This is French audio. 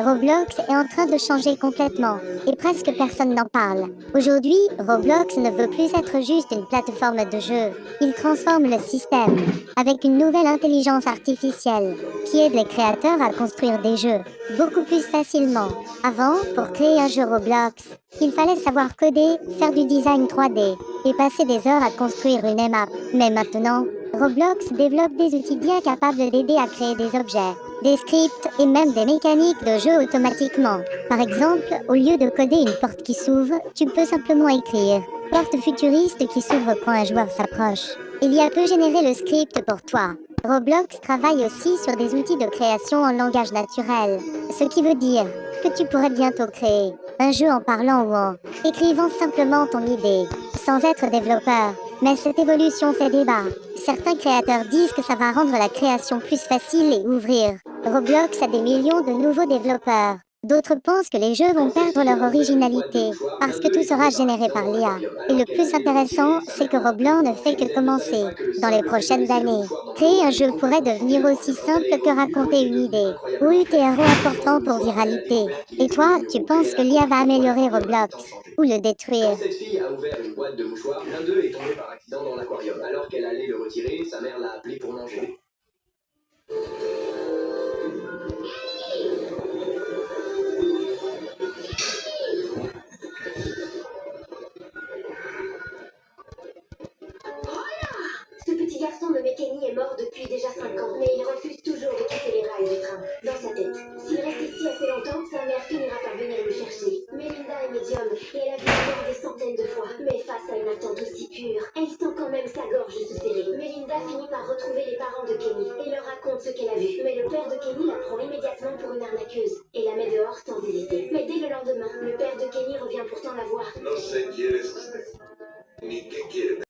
Roblox est en train de changer complètement, et presque personne n'en parle. Aujourd'hui, Roblox ne veut plus être juste une plateforme de jeu. Il transforme le système, avec une nouvelle intelligence artificielle, qui aide les créateurs à construire des jeux, beaucoup plus facilement. Avant, pour créer un jeu Roblox, il fallait savoir coder, faire du design 3D, et passer des heures à construire une map. Mais maintenant, Roblox développe des outils bien capables d'aider à créer des objets, des scripts et même des mécaniques de jeu automatiquement. Par exemple, au lieu de coder une porte qui s'ouvre, tu peux simplement écrire porte futuriste qui s'ouvre quand un joueur s'approche. Il y a peut générer le script pour toi. Roblox travaille aussi sur des outils de création en langage naturel, ce qui veut dire que tu pourrais bientôt créer un jeu en parlant ou en écrivant simplement ton idée, sans être développeur. Mais cette évolution fait débat. Certains créateurs disent que ça va rendre la création plus facile et ouvrir Roblox a des millions de nouveaux développeurs. D'autres pensent que les jeux vont perdre leur originalité, parce que tout sera généré par l'IA. Et le plus intéressant, c'est que Roblox ne fait que commencer. Dans les prochaines années, créer un jeu pourrait devenir aussi simple que raconter une idée, ou UTRO important pour viralité. Et toi, tu penses que l'IA va améliorer Roblox, ou le Quand détruire? cette fille a ouvert une boîte de mouchoirs, l'un d'eux est tombé par accident dans l'aquarium. Alors qu'elle allait le retirer, sa mère l'a appelé pour manger. Ce petit garçon nommé Kenny est mort depuis déjà 5 ans, mais il refuse toujours de quitter les rails du train. Dans sa tête, s'il reste ici assez longtemps, sa mère finira par venir le chercher. Melinda est médium et elle a vu la mort des centaines de fois. Mais face à une attente aussi pure, elle sent quand même sa gorge se serrer. Melinda finit par retrouver les parents de Kenny et leur raconte ce qu'elle a vu. Mais le père de Kenny la prend immédiatement pour une arnaqueuse et la met dehors sans hésiter. Mais dès le lendemain, le père de Kenny revient pourtant la voir. No sé quién es usted, ni qué quiere.